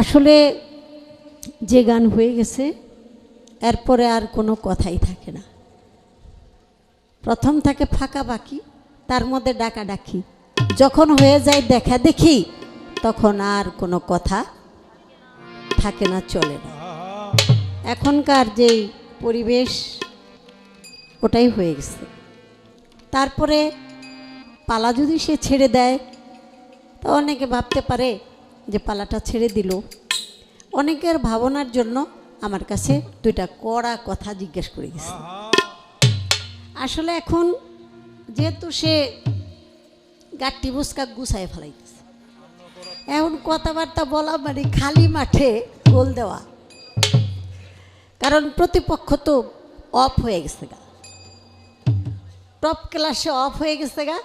আসলে যে গান হয়ে গেছে এরপরে আর কোনো কথাই থাকে না। প্রথম থাকে ফাঁকা বাকি, তার মধ্যে ডাকাডাকি, যখন হয়ে যায় দেখা দেখি তখন আর কোনো কথা থাকে না, চলে না। এখনকার যেই পরিবেশ ওটাই হয়ে গেছে। তারপরে পালা যদি সে ছেড়ে দেয় তো অনেকে ভাবতে পারে যে পালাটা ছেড়ে দিল। অনেকের ভাবনার জন্য আমার কাছে দুইটা কড়া কথা জিজ্ঞেস করে গেছে। আসলে এখন যেহেতু সে গাঠটি বুসকা গুছায় ফেলাইতেছে, এখন কথাবার্তা বলা মানে খালি মাঠে গোল দেওয়া, কারণ প্রতিপক্ষ তো অফ হয়ে গেছে গা, টপ ক্লাসে অফ হয়ে গেছে গা।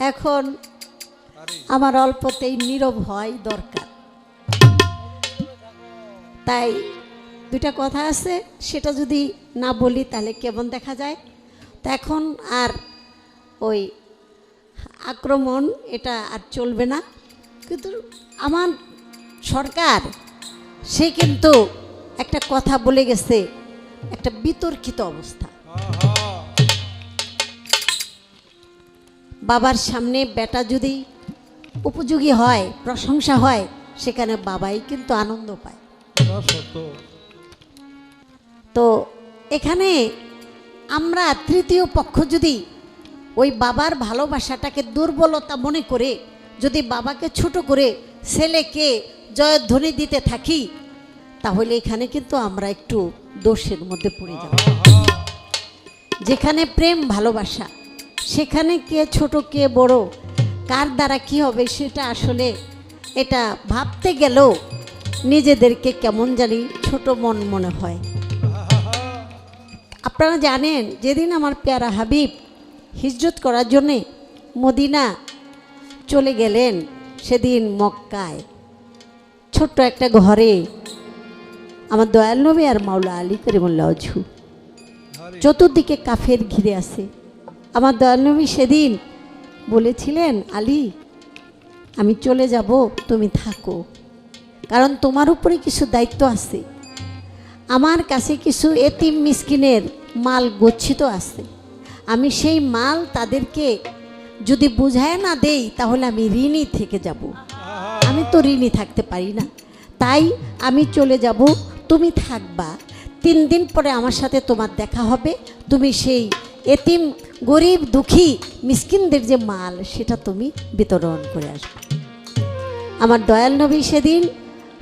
এখন আমার অল্পতেই নীরব হয় দরকার। তাই দুইটা কথা আছে, সেটা যদি না বলি তাহলে কেমন দেখা যায়। তো এখন আর ওই আক্রমণ এটা আর চলবে না। কিন্তু আমার সরকার সে কিন্তু একটা কথা বলে গেছে, একটা বিতর্কিত অবস্থা। বাবার সামনে বেটা যদি উপযোগী হয়, প্রশংসা হয়, সেখানে বাবাই কিন্তু আনন্দ পায়। তো এখানে আমরা তৃতীয় পক্ষ যদি ওই বাবার ভালোবাসাটাকে দুর্বলতা মনে করে যদি বাবাকে ছোট করে ছেলেকে জয়ধ্বনি দিতে থাকি, তাহলে এখানে কিন্তু আমরা একটু দোষের মধ্যে পড়ে যাব। যেখানে প্রেম ভালোবাসা, সেখানে কে ছোট কে বড়, কার দ্বারা কি হবে, সেটা আসলে এটা ভাবতে গেলেও নিজেদেরকে কেমন জানি ছোট মন মনে হয়। আপনারা জানেন, যেদিন আমার প্যারা হাবিব হিজরত করার জন্যে মদিনা চলে গেলেন, সেদিন মক্কায় ছোট্ট একটা ঘরে আমার দয়াল নবী আর মাওলা আলী করিমুল্লাহ ওয়াজহু, চতুর্দিকে কাফের ঘিরে আছে। আমার দয়াল নবী সেদিন বলেছিলেন, আলী আমি চলে যাব, তুমি থাকো, কারণ তোমার উপরে কিছু দায়িত্ব আছে। আমার কাছে কিছু এতিম মিসকিনের মাল গচ্ছিত আছে, আমি সেই মাল তাদেরকে যদি বুঝায় না দেই তাহলে আমি ঋণী থেকে যাব। আমি তো ঋণী থাকতে পারি না, তাই আমি চলে যাব, তুমি থাকবা। 3 দিন পরে আমার সাথে তোমার দেখা হবে, তুমি সেই এতিম গরিব দুঃখী মিসকিনদের যে মাল সেটা তুমি বিতরণ করে আসবে। আমার দয়াল নবী সেদিন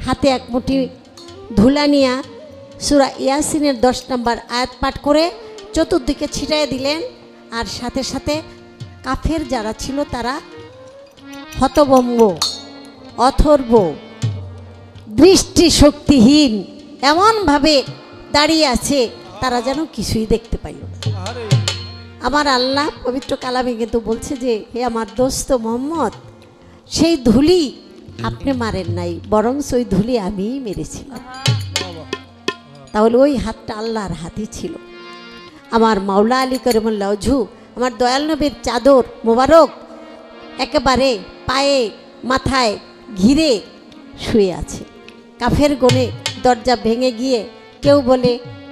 হাতে এক মুঠি ধুলা নিয়া সূরা ইয়াসিনের 10 নম্বর আয়াত পাঠ করে চতুর্দিকে ছিটায় দিলেন। আর সাথে সাথে কাফের যারা ছিল তারা হতভম্ব, অথর্ব, দৃষ্টি শক্তিহীন এমনভাবে দাঁড়িয়ে আছে, তারা যেন কিছুই দেখতে পাইল না। আমার আল্লাহ পবিত্র কালামে কিন্তু বলছে যে হে আমার দোস্ত মোহাম্মদ, সেই ধুলি আপনি মারেন নাই, বরং ওই ধুলি আমিই মেরেছি। তাহলে ওই হাতটা আল্লাহর হাতই ছিল। আমার মাওলা আলী করিমুল্লাহ ওয়াজহু, আমার দয়াল নবীর চাদর মোবারক একেবারে পায়ে মাথায় ঘিরে শুয়ে আছে। কাফের গনে দরজা ভেঙে গিয়ে কেউ বলে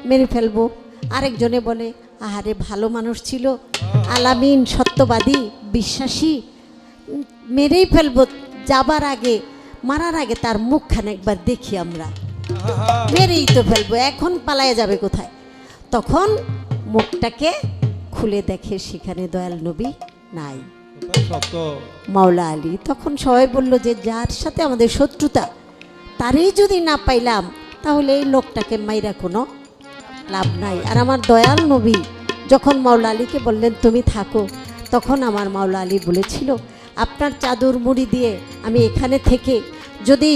মেরে ফেলবো, আরেকজনে বলে আহারে ভালো মানুষ ছিল, আলামিন সত্যবাদী বিশ্বাসী, মেরেই ফেলবো, যাবার আগে মারার আগে তার মুখখানে একবার দেখি আমরা, মেরেই তো ফেলবো, এখন পালায় যাবে কোথায়। তখন মুখটাকে খুলে দেখে সেখানে দয়াল নবী নাই, মাওলা আলী। তখন সবাই বলল যে যার সাথে আমাদের শত্রুতা তারই যদি না পাইলাম তাহলে এই লোকটাকে মাইরা কোনো লাভ নাই। আর আমার দয়াল নবী যখন মাওলা আলীকে বললেন তুমি থাকো, তখন আমার মাওলা আলী বলেছিল আপনার চাদর মুড়ি দিয়ে আমি এখানে থেকে যদি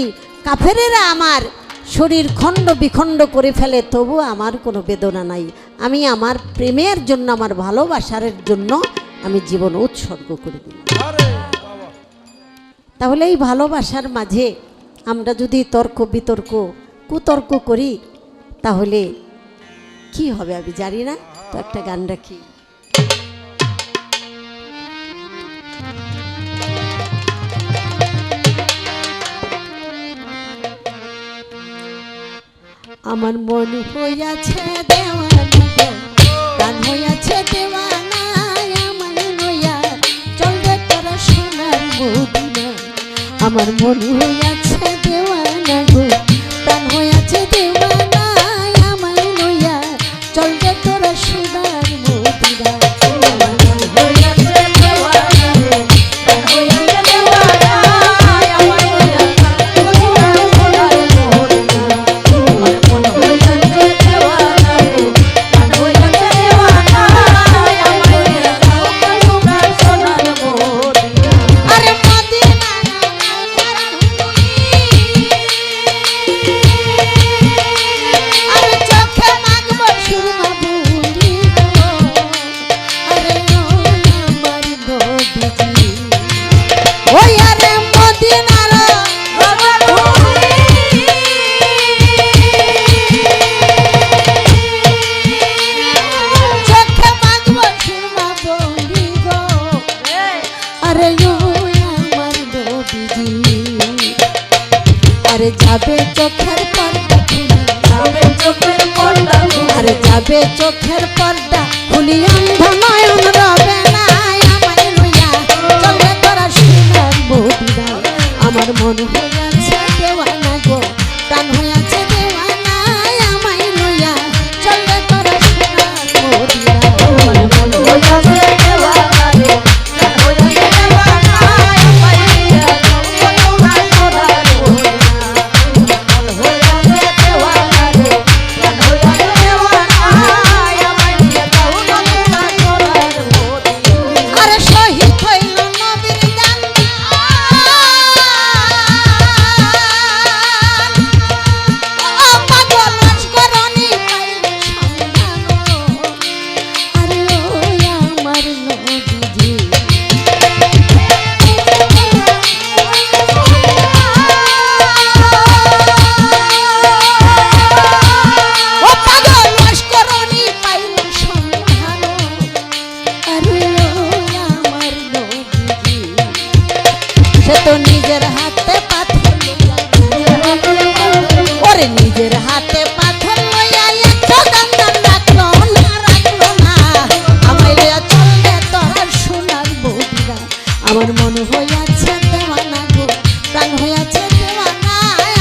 কাফেরেরা আমার শরীর খণ্ড বিখণ্ড করে ফেলে তবু আমার কোনো বেদনা নাই, আমি আমার প্রেমের জন্য আমার ভালোবাসার জন্য আমি জীবন উৎসর্গ করে দিই। তাহলে এই ভালোবাসার মাঝে আমরা যদি তর্ক বিতর্ক কুতর্ক করি তাহলে কি হবে আমি জানি না। তো একটা গান রাখি। আমার মন হইয়াছে দেওয়ানা, গান হইয়াছে দেওয়ানা, আমার নইয়া চলবে তোরা সোনার মদিনা। আমার মন হইয়াছে দেওয়ানা গো, গান হইয়াছে দেওয়ানা, আমার নইয়া চলবে তোরা সোনার মদিনা। আরে যাবে চোখের পর্দা খুলি, যাবে চোখের পর্দা, আরে যাবে চোখের পর্দা খুলি, অন্ধ নয়ন রবে না আমায় লইয়া চলবে তোরা সোনার মদিনা। আমার মন হইয়াছে দেওয়ানা গো, প্রাণ হইয়াছে দেওয়ানা, আমায় লইয়া চলবে তোরা সোনার মদিনা। আমার মন হইয়াছে দেওয়ানা গো, প্রাণ হইয়াছে দেওয়ানা, আমায় লইয়া চলবে তোরা সোনার মদিনা। নিজের হাতে পাথর ওরে নিজের হাতে পাথর লইয়া একটা দান রাখলো না আমায় লইয়া চলবে তোর সোনার মদিনা। আমার মন হইয়াছে দেওয়ানা গো, প্রাণ হইয়াছে দেওয়ানা,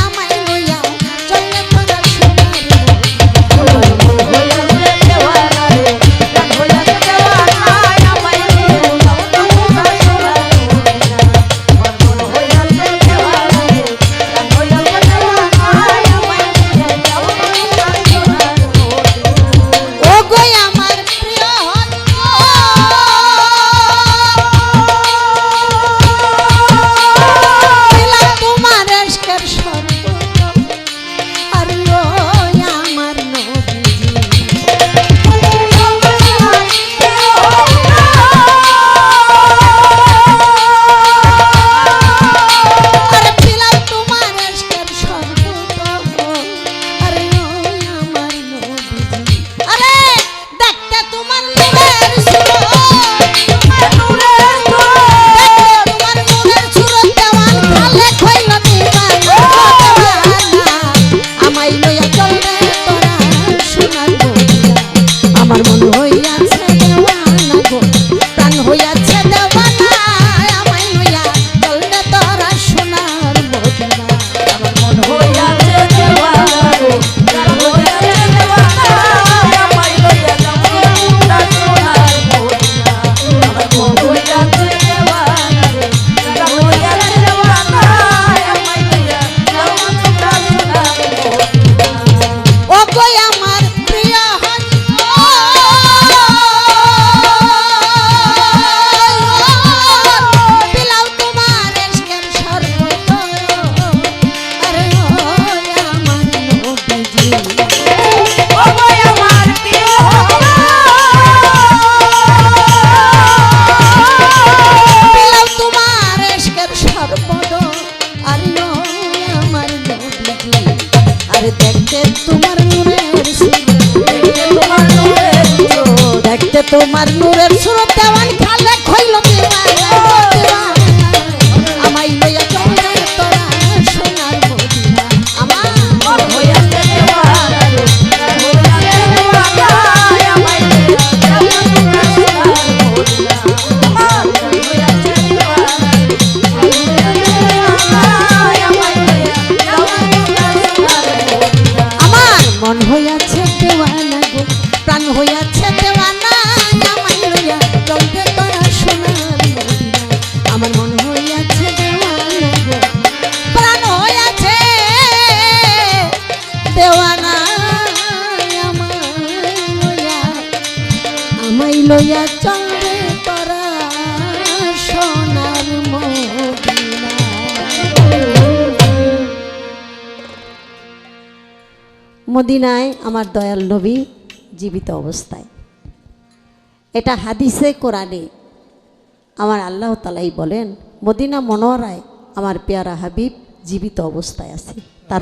আমায় লইয়া চলবে তোর সোনার তোমার তোমার নূরের সুরত দেওয়ান খালে খইল দিওয়ানা আমায় লইয়া চলে তোরা সোনার মদিনা আমার মন হইয়াছে দেওয়ানা আমায় লইয়া চলে তোরা সোনার মদিনা মন হইয়াছে দেওয়ানা গো প্রাণ হইয়াছে দেওয়ানা আমায় লইয়া চলবে তোরা সোনার মদিনা আমার মন হইয়াছে দেওয়ানা গো প্রাণ হইয়াছে দেওয়ানা আমায় লইয়া চলবে তোরা সোনার মদিনা। মদিনায় আমার দয়াল নবী জীবিত অবস্থায়, এটা হাদিসে কোরআনে আমার আল্লাহ তাআলাই বলেন মদিনা মনোয়ারায় আমার পেয়ারা হাবিব জীবিত অবস্থায় আছে, তার